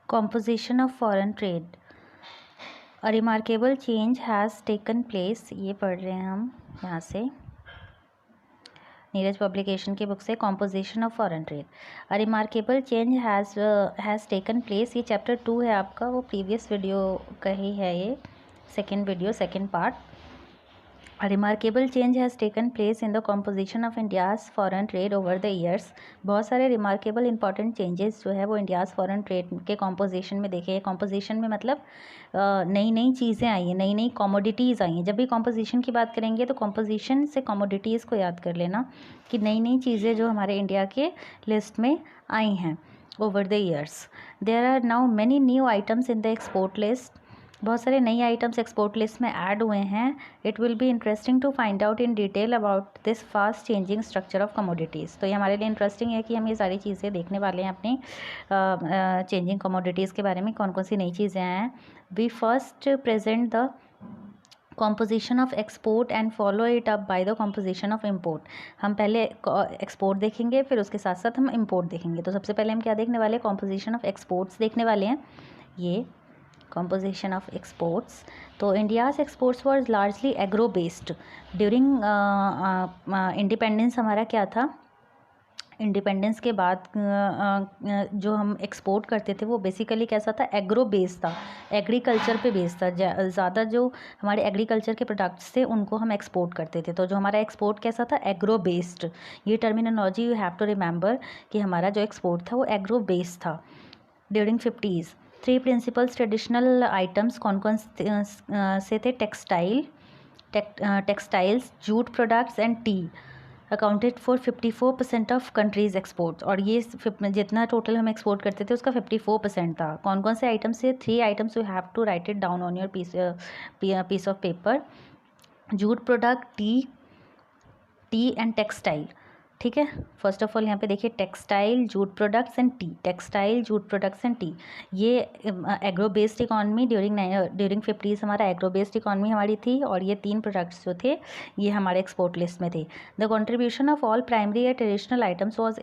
Composition of foreign trade. A remarkable change has taken place. ये पढ़ रहे हैं हम यहाँ से नीरज पब्लिकेशन की बुक से composition of foreign trade. A remarkable change has taken place. ये चैप्टर 2 है आपका, वो प्रीवियस वीडियो का ही है, ये second video second part. A remarkable change has taken place in the composition of India's foreign trade over the years. बहुत सारे remarkable important changes जो है वो India's foreign trade के composition में देखे. composition में मतलब नई नई चीज़ें आई हैं, नई नई commodities आई हैं. जब भी composition की बात करेंगे तो composition से commodities को याद कर लेना कि नई नई चीज़ें जो हमारे इंडिया के लिस्ट में आई हैं over the years. There are now many new items in the export list. बहुत सारे नई आइटम्स एक्सपोर्ट लिस्ट में ऐड हुए हैं. It will be interesting to find out in detail about this fast changing structure of commodities. तो ये हमारे लिए इंटरेस्टिंग है कि हम ये सारी चीज़ें देखने वाले हैं अपनी चेंजिंग कमोडिटीज़ के बारे में, कौन कौन सी नई चीज़ें हैं. We first present the composition of export and follow it up by the composition of import. हम पहले एक्सपोर्ट देखेंगे, फिर उसके साथ साथ हम इम्पोर्ट देखेंगे. तो सबसे पहले हम क्या देखने वाले हैं, कॉम्पोजिशन ऑफ एक्सपोर्ट्स देखने वाले हैं. ये composition of exports. तो India's exports was largely agro based. During independence हमारा क्या था, इंडिपेंडेंस के बाद जो हम एक्सपोर्ट करते थे वो बेसिकली कैसा था, एग्रो बेस्ड था, एग्रीकल्चर पे बेस्ड था. ज़्यादा जो हमारे एग्रीकल्चर के प्रोडक्ट्स थे उनको हम एक्सपोर्ट करते थे. तो जो हमारा एक्सपोर्ट कैसा था, एग्रो बेस्ड. ये terminology you have to remember कि हमारा जो एक्सपोर्ट था वो एग्रो बेस्ड था. During 50s 3 principals traditional items कौन कौन से थे, textiles, jute products and tea accounted for 54% of country's exports. और ये जितना टोटल हम एक्सपोर्ट करते थे उसका 54% था. कौन कौन से आइटम्स से, 3 items, you have to write it down on your piece of paper. Jute product, tea and textile. ठीक है. फर्स्ट ऑफ ऑल यहाँ पे देखिए, textile, jute products and tea. Textile, jute products and tea, ये agro based economy during 50s हमारा agro based economy हमारी थी. और ये 3 प्रोडक्ट्स जो थे ये हमारे एक्सपोर्ट लिस्ट में थे. The contribution of all primary या traditional items was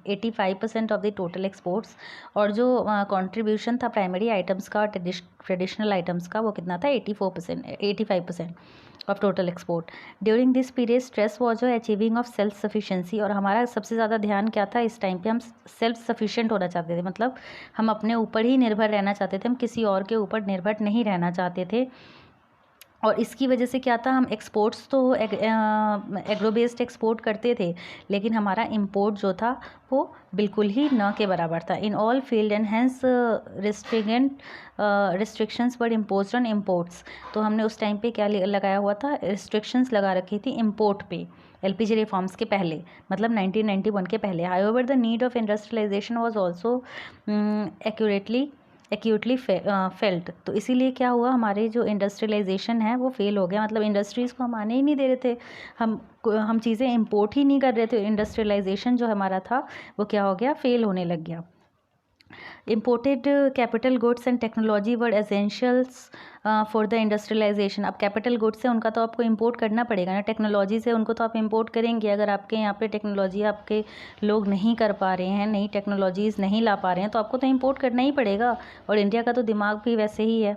85% of the total exports. और जो कंट्रीब्यूशन था प्राइमरी आइटम्स का, ट्रेडिशनल आइटम्स का, वो कितना था, 85% of total export. During this period stress was achieving of self sufficiency. और हमारा सबसे ज़्यादा ध्यान क्या था इस टाइम पे, हम सेल्फ सफिशेंट होना चाहते थे. मतलब हम अपने ऊपर ही निर्भर रहना चाहते थे, हम किसी और के ऊपर निर्भर नहीं रहना चाहते थे. और इसकी वजह से क्या था, हम एक्सपोर्ट्स तो एग्रो बेस्ड एक्सपोर्ट करते थे, लेकिन हमारा इंपोर्ट जो था वो बिल्कुल ही न के बराबर था. In all field and hence restrictions were imposed on imports. तो हमने उस टाइम पे क्या लगाया हुआ था, रिस्ट्रिक्शंस लगा रखी थी इम्पोर्ट पे, एलपीजी रिफॉर्म्स के पहले, मतलब 1991 के पहले. However the need of industrialisation was also acutely felt. तो इसीलिए क्या हुआ, हमारे जो इंडस्ट्रियलाइजेशन है वो फेल हो गया. मतलब इंडस्ट्रीज़ को हम आने ही नहीं दे रहे थे, हम चीज़ें इंपोर्ट ही नहीं कर रहे थे. इंडस्ट्रियलाइजेशन जो हमारा था वो क्या हो गया, फेल होने लग गया. Imported capital goods and technology were essentials for the industrialisation. अब कैपिटल गुड्स से उनका तो आपको इंपोर्ट करना पड़ेगा ना, टेक्नोलॉजी से उनको तो आप इंपोर्ट करेंगे. अगर आपके यहाँ पे टेक्नोलॉजी आपके लोग नहीं कर पा रहे हैं, नई टेक्नोलॉजीज़ नहीं ला पा रहे हैं, तो आपको तो इंपोर्ट करना ही पड़ेगा. और इंडिया का तो दिमाग भी वैसे ही है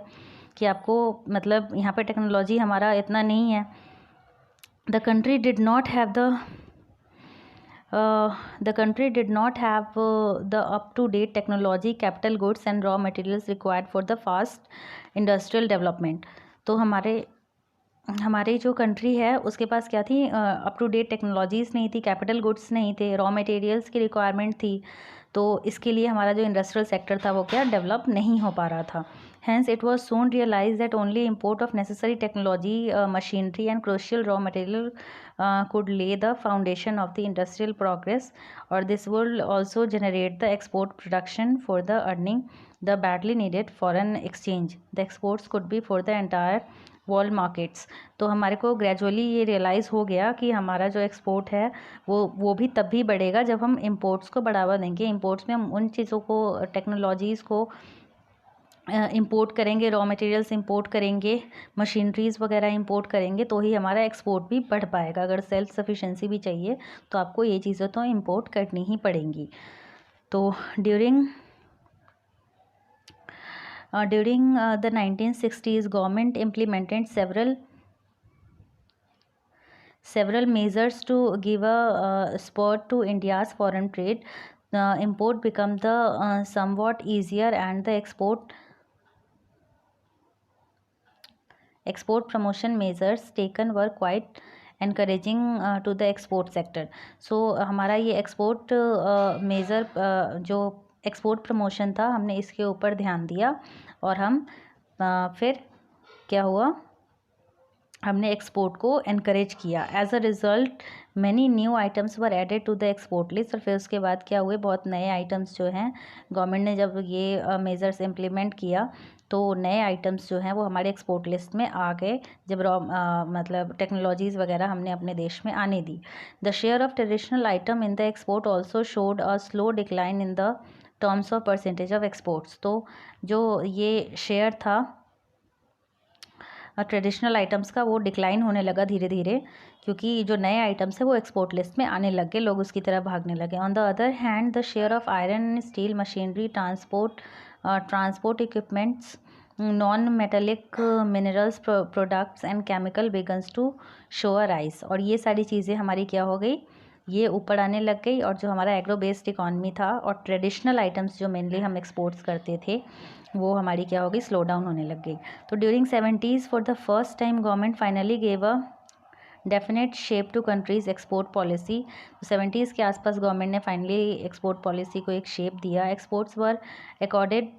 कि आपको, मतलब यहाँ पे टेक्नोलॉजी हमारा इतना नहीं है. The country did not have the up-to-date technology, capital goods and raw materials required for the fast industrial development. तो हमारे जो कंट्री है उसके पास क्या थी, अप टू डेट टेक्नोलॉजीज़ नहीं थी, कैपिटल गुड्स नहीं थे, रॉ मटेरियल्स की रिक्वायरमेंट थी. तो इसके लिए हमारा जो इंडस्ट्रियल सेक्टर था वो क्या, डेवलप नहीं हो पा रहा था. Hence, it was soon realized that only import of necessary technology, machinery and crucial raw material could lay the foundation of the industrial progress, or this will also generate the export production for the earning the badly needed foreign exchange. The exports could be for the entire world markets. तो हमारे को gradually ये realise हो गया कि हमारा जो export है वो भी तब भी बढ़ेगा जब हम इंपोर्ट्स को बढ़ावा देंगे. इंपोर्ट्स में हम उन चीज़ों को, टेक्नोलॉजीज़ को इंपोर्ट करेंगे, रॉ मटेरियल्स इंपोर्ट करेंगे, मशीनरीज़ वगैरह इंपोर्ट करेंगे, तो ही हमारा एक्सपोर्ट भी बढ़ पाएगा. अगर सेल्फ सफिशेंसी भी चाहिए तो आपको ये चीज़ें तो इंपोर्ट करनी ही पड़ेंगी. तो during During the 1960s, government implemented several measures to give a spurt to India's foreign trade. Import become the somewhat easier, and the export promotion measures taken were quite encouraging to the export sector. So हमारा ये export major जो export promotion था, हमने इसके ऊपर ध्यान दिया और हम फिर क्या हुआ, हमने एक्सपोर्ट को एनकरेज किया. As a result many new items were added to the export list. और फिर उसके बाद क्या हुए, बहुत नए आइटम्स जो हैं, गवर्नमेंट ने जब ये मेजर्स इम्प्लीमेंट किया तो नए आइटम्स जो हैं वो हमारे एक्सपोर्ट लिस्ट में आ गए, जब मतलब टेक्नोलॉजीज़ वगैरह हमने अपने देश में आने दी. The share of traditional item in the export also showed a slow decline in the terms of percentage of exports. तो जो ये शेयर था ट्रेडिशनल आइटम्स का, वो डिक्लाइन होने लगा धीरे धीरे, क्योंकि जो नए आइटम्स है वो एक्सपोर्ट लिस्ट में आने लग गए, लोग उसकी तरफ भागने लगे. On the other hand the share of iron, steel, machinery, transport equipments, non metallic minerals products and chemical begins to show a rise. और ये सारी चीज़ें हमारी क्या हो गई, ये ऊपर आने लग गई. और जो हमारा एग्रो बेस्ड इकॉनमी था और ट्रेडिशनल आइटम्स जो मेनली हम एक्सपोर्ट्स करते थे, वो हमारी क्या हो गई, स्लो डाउन होने लग गई. तो during 70s for the first time government finally gave a definite shape to country's export policy. 70s के आसपास गवर्नमेंट ने फाइनली एक्सपोर्ट पॉलिसी को एक शेप दिया. Exports were accorded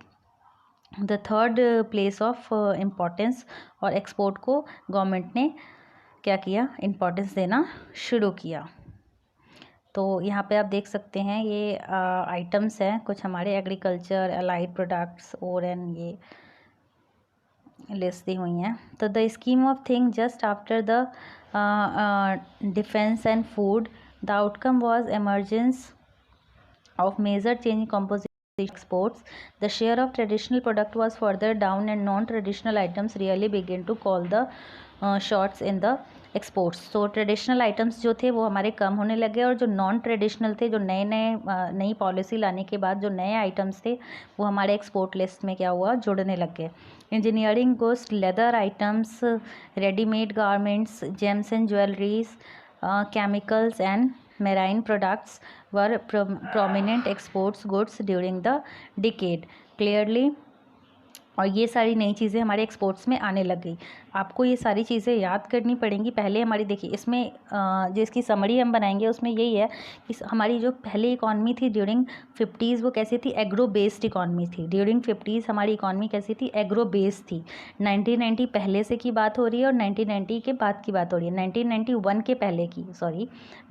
the third place of importance. और एक्सपोर्ट को government ने क्या किया, इम्पोर्टेंस देना शुरू किया. तो यहाँ पे आप देख सकते हैं ये आइटम्स हैं कुछ हमारे एग्रीकल्चर, अलाइड प्रोडक्ट्स और एंड ये लिस्ट दी हुई हैं. तो the scheme of thing just after the defence and food, the outcome was emergence of major change in composition exports. The share of traditional product was further down and non-traditional items really began to call the shots in the exports. तो traditional items जो थे वो हमारे कम होने लगे, और जो non traditional थे, जो नई पॉलिसी लाने के बाद जो नए आइटम्स थे वो हमारे एक्सपोर्ट लिस्ट में क्या हुआ, जुड़ने लग गए. Engineering goods, leather items, readymade garments, James and jewelleries, chemicals and marine products were prominent exports goods during the decade. Clearly, और ये सारी नई चीज़ें हमारे एक्सपोर्ट्स में आने लग गई. आपको ये सारी चीज़ें याद करनी पड़ेंगी. पहले हमारी देखिए, इसमें जो इसकी समरी हम बनाएंगे उसमें यही है कि हमारी जो पहले इकॉनमी थी ड्यूरिंग 50s वो कैसी थी, एग्रो बेस्ड इकॉनमी थी. ड्यूरिंग 50s हमारी इकॉनमी कैसी थी, एग्रो बेस्ड थी. 1990 पहले से की बात हो रही है और 1990 के बाद की बात हो रही है. 1991 के पहले की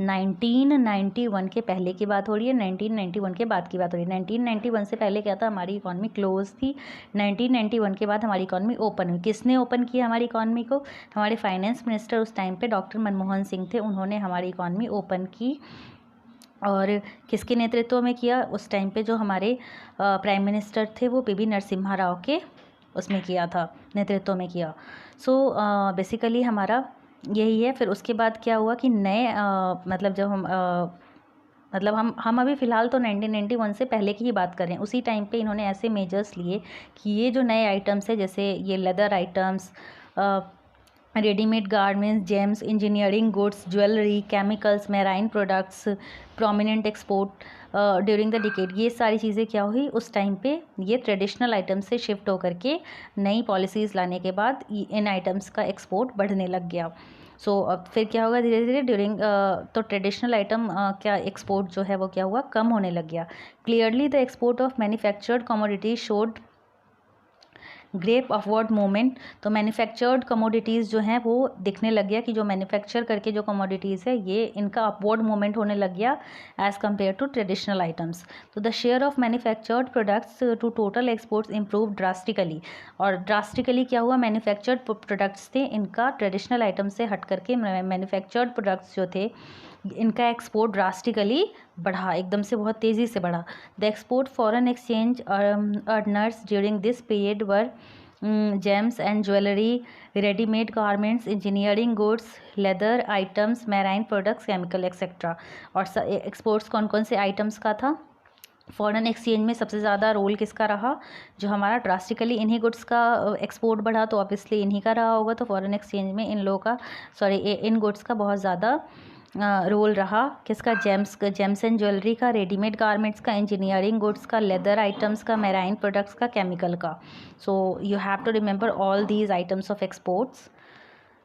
1991 के पहले की बात हो रही है, 1991 के बाद की बात हो रही है. 1991 से पहले क्या था, हमारी इकॉनमी क्लोज थी. 1991 के बाद हमारी इकॉनमी ओपन हुई. किसने ओपन किया हमारी इकॉनमी को, हमारे फाइनेंस मिनिस्टर उस टाइम पे डॉक्टर मनमोहन सिंह थे, उन्होंने हमारी इकॉनमी ओपन की. और किसके नेतृत्व में किया, उस टाइम पे जो हमारे प्राइम मिनिस्टर थे वो पीवी नरसिम्हा राव के उसमें किया था, नेतृत्व में किया. सो बेसिकली हमारा यही है. फिर उसके बाद क्या हुआ कि नए मतलब जब हम अभी फ़िलहाल तो 1991 से पहले की ही बात करें, उसी टाइम पे इन्होंने ऐसे मेजर्स लिए कि ये जो नए आइटम्स है, जैसे ये leather items, readymade garments, James, engineering goods, jewellery, chemicals, marine products, prominent export during the decade, ये सारी चीज़ें क्या हुई उस टाइम पे, ये ट्रेडिशनल आइटम्स से शिफ्ट होकर के नई पॉलिसीज़ लाने के बाद इन आइटम्स का एक्सपोर्ट बढ़ने लग गया. सो अब फिर क्या होगा, धीरे धीरे ड्यूरिंग तो ट्रेडिशनल आइटम क्या एक्सपोर्ट जो है वो क्या हुआ, कम होने लग गया. Clearly the export of manufactured commodities showed great upward movement. तो मैन्युफैक्चर्ड कमोडिटीज़ जो हैं वो दिखने लग गया कि जो मैन्युफैक्चर करके जो कमोडिटीज़ है ये इनका अपवर्ड मूवमेंट होने लग गया as compare to traditional items. तो the share of manufactured products to total exports improve drastically. और ड्रास्टिकली क्या हुआ, मैन्युफैक्चर्ड प्रोडक्ट्स थे इनका ट्रेडिशनल आइटम से हट करके मैन्युफैक्चर्ड प्रोडक्ट्स जो थे इनका एक्सपोर्ट ड्रास्टिकली बढ़ा, एकदम से बहुत तेज़ी से बढ़ा. The export foreign exchange earners during this period were James and jewellery, readymade garments, engineering goods, leather items, marine products, chemical etcetera. और एक्सपोर्ट्स कौन कौन से आइटम्स का था, फॉरेन एक्सचेंज में सबसे ज़्यादा रोल किसका रहा, जो हमारा ड्रास्टिकली इन्हीं गुड्स का एक्सपोर्ट बढ़ा तो ऑब्वियसली इन्हीं का रहा होगा। तो फॉरेन एक्सचेंज में इन लोगों का इन गुड्स का बहुत ज़्यादा रोल रहा। किसका, जेम्स एंड ज्वेलरी का, रेडीमेड गारमेंट्स का, इंजीनियरिंग गुड्स का, लेदर आइटम्स का, मैराइन प्रोडक्ट्स का, केमिकल का। So you have to remember all these items of exports.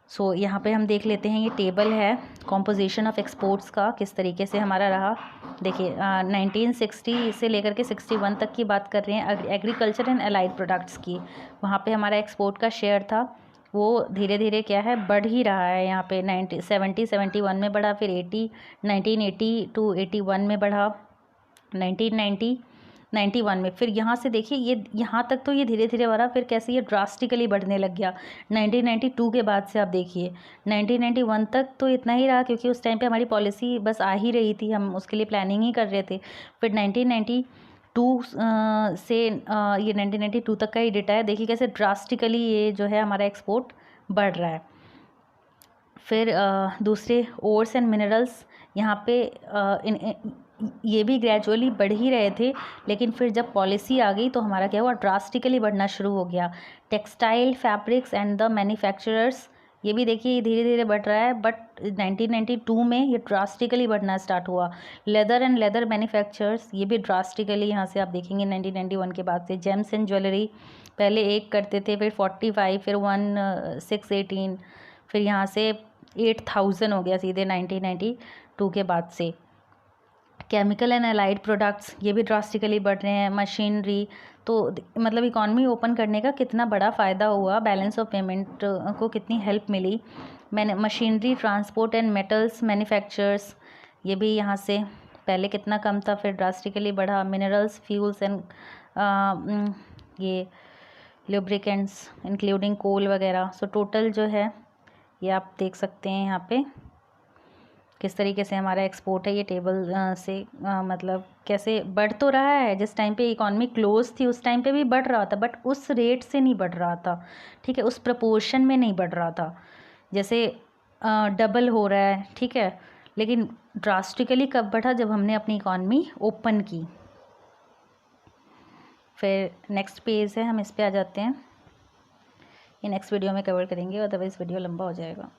So यहाँ पे हम देख लेते हैं, ये टेबल है कॉम्पोजिशन ऑफ एक्सपोर्ट्स का किस तरीके से हमारा रहा। देखिए 1960 से लेकर के 61 तक की बात कर रहे हैं एग्रीकल्चर एंड अलाइड प्रोडक्ट्स की। वहाँ पे हमारा एक्सपोर्ट का शेयर था वो धीरे धीरे क्या है बढ़ ही रहा है। यहाँ पे 71 में बढ़ा, फिर 1980 टू 81 में बढ़ा, 91 में, फिर यहाँ से देखिए ये यहाँ तक तो ये धीरे धीरे बढ़ा, फिर कैसे ये ड्रास्टिकली बढ़ने लग गया 1992 के बाद से। आप देखिए 1991 तक तो इतना ही रहा, क्योंकि उस टाइम पे हमारी पॉलिसी बस आ ही रही थी, हम उसके लिए प्लानिंग ही कर रहे थे। फिर 1992 से ये 1992 तक का ही डेटा है। देखिए कैसे ड्रास्टिकली ये जो है हमारा एक्सपोर्ट बढ़ रहा है। फिर दूसरे ओर्स एंड मिनरल्स, यहाँ पे ये भी ग्रेजुअली बढ़ ही रहे थे, लेकिन फिर जब पॉलिसी आ गई तो हमारा क्या हुआ, ड्रास्टिकली बढ़ना शुरू हो गया। Textile, fabrics and the manufacturers, ये भी देखिए धीरे धीरे बढ़ रहा है, बट 1992 में ये ड्रास्टिकली बढ़ना स्टार्ट हुआ। लेदर एंड लेदर मैन्युफैक्चरर्स, ये भी ड्रास्टिकली यहाँ से आप देखेंगे 1991 के बाद से। जेम्स एंड ज्वेलरी, पहले 1 करते थे, फिर 45, फिर 1618, फिर यहाँ से 8000 हो गया सीधे 1992 के बाद से। केमिकल एंड अलाइड प्रोडक्ट्स, ये भी ड्रास्टिकली बढ़ रहे हैं। मशीनरी, तो मतलब इकॉनमी ओपन करने का कितना बड़ा फ़ायदा हुआ, बैलेंस ऑफ पेमेंट को कितनी हेल्प मिली। मैंने machinery, transport and metals manufacturers, ये भी यहाँ से पहले कितना कम था, फिर ड्रास्टिकली बढ़ा। मिनरल्स, फ्यूल्स एंड ये लुब्रिकेंट्स इंक्लूडिंग कोल वगैरह। सो टोटल जो है ये आप देख सकते हैं यहाँ पे किस तरीके से हमारा एक्सपोर्ट है। ये टेबल से मतलब कैसे बढ़ तो रहा है, जिस टाइम पे इकॉनमी क्लोज थी उस टाइम पे भी बढ़ रहा था, बट उस रेट से नहीं बढ़ रहा था, ठीक है, उस प्रपोर्शन में नहीं बढ़ रहा था जैसे डबल हो रहा है, ठीक है। लेकिन ड्रास्टिकली कब बढ़ा, जब हमने अपनी इकॉनमी ओपन की। फिर नेक्स्ट पेज है, हम इस पे आ जाते हैं, ये नेक्स्ट वीडियो में कवर करेंगे, अदरवाइज़ वीडियो लंबा हो जाएगा।